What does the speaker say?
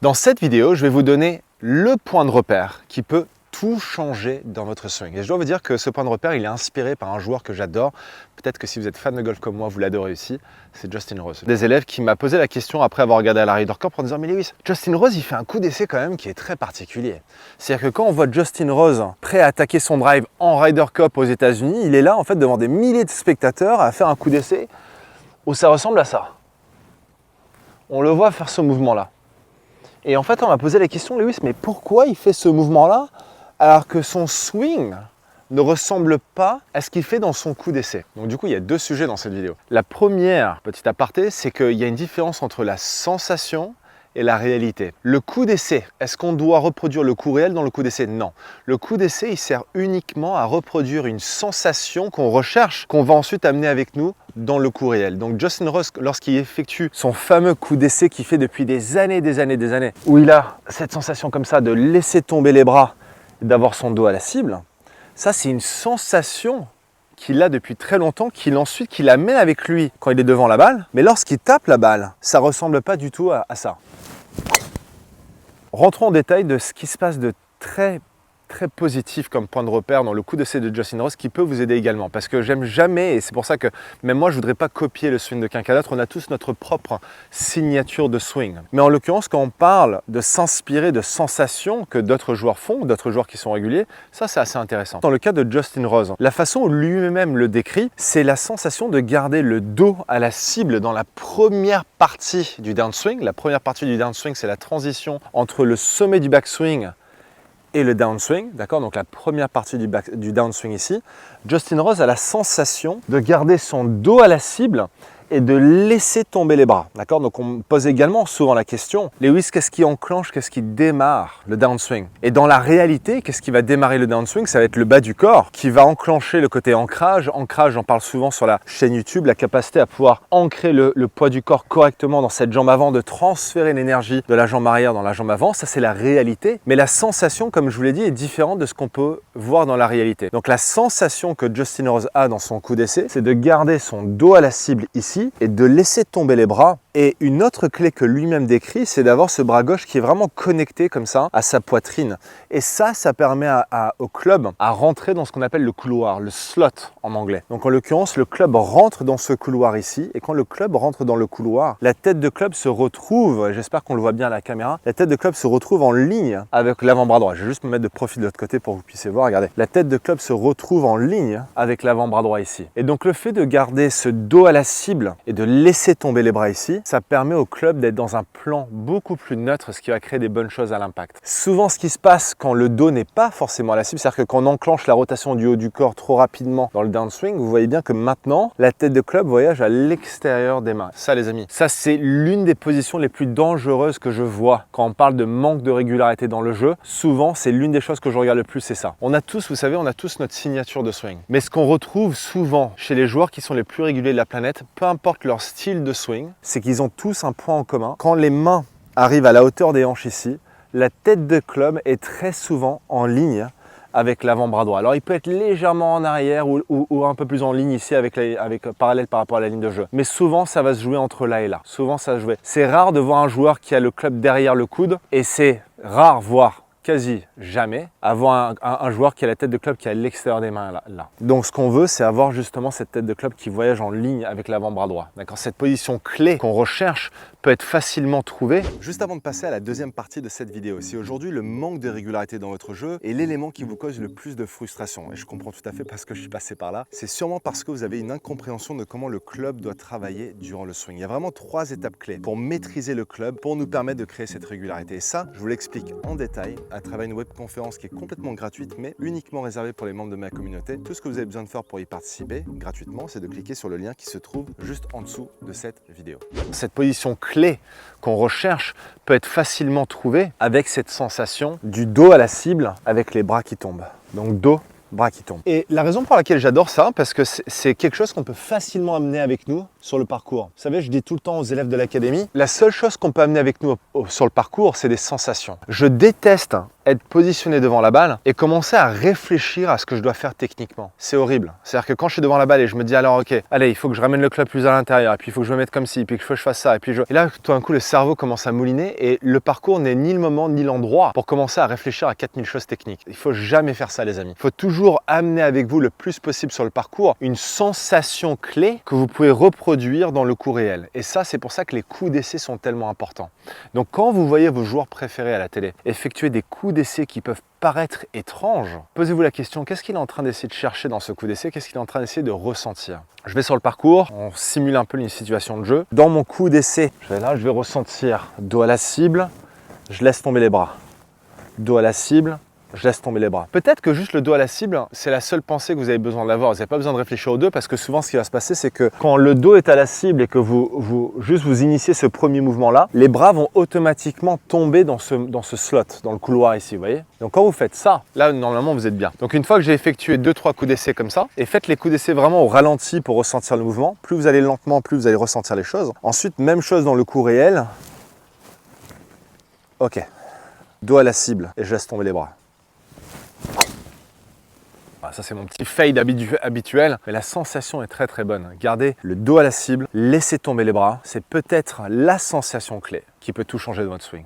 Dans cette vidéo, je vais vous donner le point de repère qui peut tout changer dans votre swing. Et je dois vous dire que ce point de repère, il est inspiré par un joueur que j'adore. Peut-être que si vous êtes fan de golf comme moi, vous l'adorez aussi. C'est Justin Rose. Des élèves qui m'a posé la question après avoir regardé à la Ryder Cup en disant « Mais Lewis, Justin Rose, il fait un coup d'essai quand même qui est très particulier. » C'est-à-dire que quand on voit Justin Rose prêt à attaquer son drive en Ryder Cup aux États-Unis, il est là en fait devant des milliers de spectateurs à faire un coup d'essai où ça ressemble à ça. On le voit faire ce mouvement-là. Et en fait, on m'a posé la question, Lewis, mais pourquoi il fait ce mouvement-là alors que son swing ne ressemble pas à ce qu'il fait dans son coup d'essai? Donc du coup, il y a deux sujets dans cette vidéo. La première, petit aparté, c'est qu'il y a une différence entre la sensation et la réalité. Le coup d'essai, est-ce qu'on doit reproduire le coup réel dans le coup d'essai? Non. Le coup d'essai, il sert uniquement à reproduire une sensation qu'on recherche, qu'on va ensuite amener avec nous dans le coup réel. Donc Justin Rose, lorsqu'il effectue son fameux coup d'essai qu'il fait depuis des années, où il a cette sensation comme ça de laisser tomber les bras, d'avoir son dos à la cible, ça c'est une sensation qu'il a depuis très longtemps, qu'il amène avec lui quand il est devant la balle. Mais lorsqu'il tape la balle, ça ne ressemble pas du tout à ça. Rentrons en détail de ce qui se passe de très positif comme point de repère dans le coup d'essai de Justin Rose qui peut vous aider également. Parce que j'aime jamais, et c'est pour ça que même moi je ne voudrais pas copier le swing de quelqu'un d'autre, on a tous notre propre signature de swing. Mais en l'occurrence, quand on parle de s'inspirer de sensations que d'autres joueurs font, d'autres joueurs qui sont réguliers, ça c'est assez intéressant. Dans le cas de Justin Rose, la façon où lui-même le décrit, c'est la sensation de garder le dos à la cible dans la première partie du downswing. La première partie du downswing, c'est la transition entre le sommet du backswing et le downswing, d'accord? Donc la première partie du downswing ici. Justin Rose a la sensation de garder son dos à la cible et de laisser tomber les bras, d'accord? Donc on me pose également souvent la question, Lewis, qu'est-ce qui enclenche, qu'est-ce qui démarre le downswing? Et dans la réalité, qu'est-ce qui va démarrer le downswing? Ça va être le bas du corps qui va enclencher le côté ancrage. Ancrage, j'en parle souvent sur la chaîne YouTube, la capacité à pouvoir ancrer le poids du corps correctement dans cette jambe avant, de transférer l'énergie de la jambe arrière dans la jambe avant, ça c'est la réalité. Mais la sensation, comme je vous l'ai dit, est différente de ce qu'on peut voir dans la réalité. Donc la sensation que Justin Rose a dans son coup d'essai, c'est de garder son dos à la cible ici, et de laisser tomber les bras. Et une autre clé que lui-même décrit, c'est d'avoir ce bras gauche qui est vraiment connecté comme ça à sa poitrine. Et ça permet au club à rentrer dans ce qu'on appelle le couloir, le slot en anglais. Donc en l'occurrence, le club rentre dans ce couloir ici. Et quand le club rentre dans le couloir, la tête de club se retrouve, j'espère qu'on le voit bien à la caméra, la tête de club se retrouve en ligne avec l'avant-bras droit. Je vais juste me mettre de profil de l'autre côté pour que vous puissiez voir. Regardez, la tête de club se retrouve en ligne avec l'avant-bras droit ici. Et donc le fait de garder ce dos à la cible et de laisser tomber les bras ici, ça permet au club d'être dans un plan beaucoup plus neutre, ce qui va créer des bonnes choses à l'impact. Souvent, ce qui se passe quand le dos n'est pas forcément à la cible, c'est-à-dire que quand on enclenche la rotation du haut du corps trop rapidement dans le downswing, vous voyez bien que maintenant, la tête de club voyage à l'extérieur des mains. Ça, les amis, ça c'est l'une des positions les plus dangereuses que je vois quand on parle de manque de régularité dans le jeu. Souvent, c'est l'une des choses que je regarde le plus, c'est ça. On a tous, vous savez, on a tous notre signature de swing. Mais ce qu'on retrouve souvent chez les joueurs qui sont les plus réguliers de la planète, peu importe leur style de swing, c'est qu'ils ont tous un point en commun. Quand les mains arrivent à la hauteur des hanches ici, la tête de club est très souvent en ligne avec l'avant-bras droit. Alors il peut être légèrement en arrière ou un peu plus en ligne ici avec parallèle par rapport à la ligne de jeu. Mais souvent ça va se jouer entre là et là. Souvent ça va se jouer. C'est rare de voir un joueur qui a le club derrière le coude et c'est rare, voire quasi jamais, avoir un joueur qui a la tête de club qui est à l'extérieur des mains là. Donc ce qu'on veut, c'est avoir justement cette tête de club qui voyage en ligne avec l'avant-bras droit. D'accord? Cette position clé qu'on recherche peut être facilement trouvée. Juste avant de passer à la deuxième partie de cette vidéo, si aujourd'hui le manque de régularité dans votre jeu est l'élément qui vous cause le plus de frustration, et je comprends tout à fait parce que je suis passé par là, c'est sûrement parce que vous avez une incompréhension de comment le club doit travailler durant le swing. Il y a vraiment 3 étapes clés pour maîtriser le club, pour nous permettre de créer cette régularité. Et ça, je vous l'explique en détail à travers une webconférence qui est complètement gratuite, mais uniquement réservée pour les membres de ma communauté. Tout ce que vous avez besoin de faire pour y participer gratuitement, c'est de cliquer sur le lien qui se trouve juste en dessous de cette vidéo. Cette position clé qu'on recherche peut être facilement trouvée avec cette sensation du dos à la cible avec les bras qui tombent. Donc dos, bras qui tombent. Et la raison pour laquelle j'adore ça, parce que c'est quelque chose qu'on peut facilement amener avec nous sur le parcours. Vous savez, je dis tout le temps aux élèves de l'académie, la seule chose qu'on peut amener avec nous sur le parcours, c'est des sensations. Je déteste être positionné devant la balle et commencer à réfléchir à ce que je dois faire techniquement. C'est horrible. C'est-à-dire que quand je suis devant la balle et je me dis alors ok, allez, il faut que je ramène le club plus à l'intérieur, et puis il faut que je me mette comme ci, puis que je fasse ça, et là tout d'un coup le cerveau commence à mouliner et le parcours n'est ni le moment ni l'endroit pour commencer à réfléchir à 4000 choses techniques. Il faut jamais faire ça les amis. Il faut toujours amener avec vous le plus possible sur le parcours une sensation clé que vous pouvez reproduire dans le coup réel. Et ça, c'est pour ça que les coups d'essai sont tellement importants. Donc quand vous voyez vos joueurs préférés à la télé effectuer des coups d'essai qui peuvent paraître étranges, posez-vous la question, qu'est-ce qu'il est en train d'essayer de chercher dans ce coup d'essai? Qu'est-ce qu'il est en train d'essayer de ressentir? Je vais sur le parcours, on simule un peu une situation de jeu. Dans mon coup d'essai, je vais ressentir dos à la cible, je laisse tomber les bras. Dos à la cible, je laisse tomber les bras. Peut-être que juste le dos à la cible, c'est la seule pensée que vous avez besoin d'avoir. Vous n'avez pas besoin de réfléchir aux deux parce que souvent ce qui va se passer, c'est que quand le dos est à la cible et que vous initiez ce premier mouvement-là, les bras vont automatiquement tomber dans ce slot, dans le couloir ici, vous voyez. Donc quand vous faites ça, là normalement vous êtes bien. Donc une fois que j'ai effectué 2-3 coups d'essai comme ça, et faites les coups d'essai vraiment au ralenti pour ressentir le mouvement, plus vous allez lentement, plus vous allez ressentir les choses. Ensuite, même chose dans le coup réel. Ok, dos à la cible et je laisse tomber les bras. Ça c'est mon petit fade habituel, mais la sensation est très très bonne. Gardez le dos à la cible, laissez tomber les bras, c'est peut-être la sensation clé qui peut tout changer de votre swing.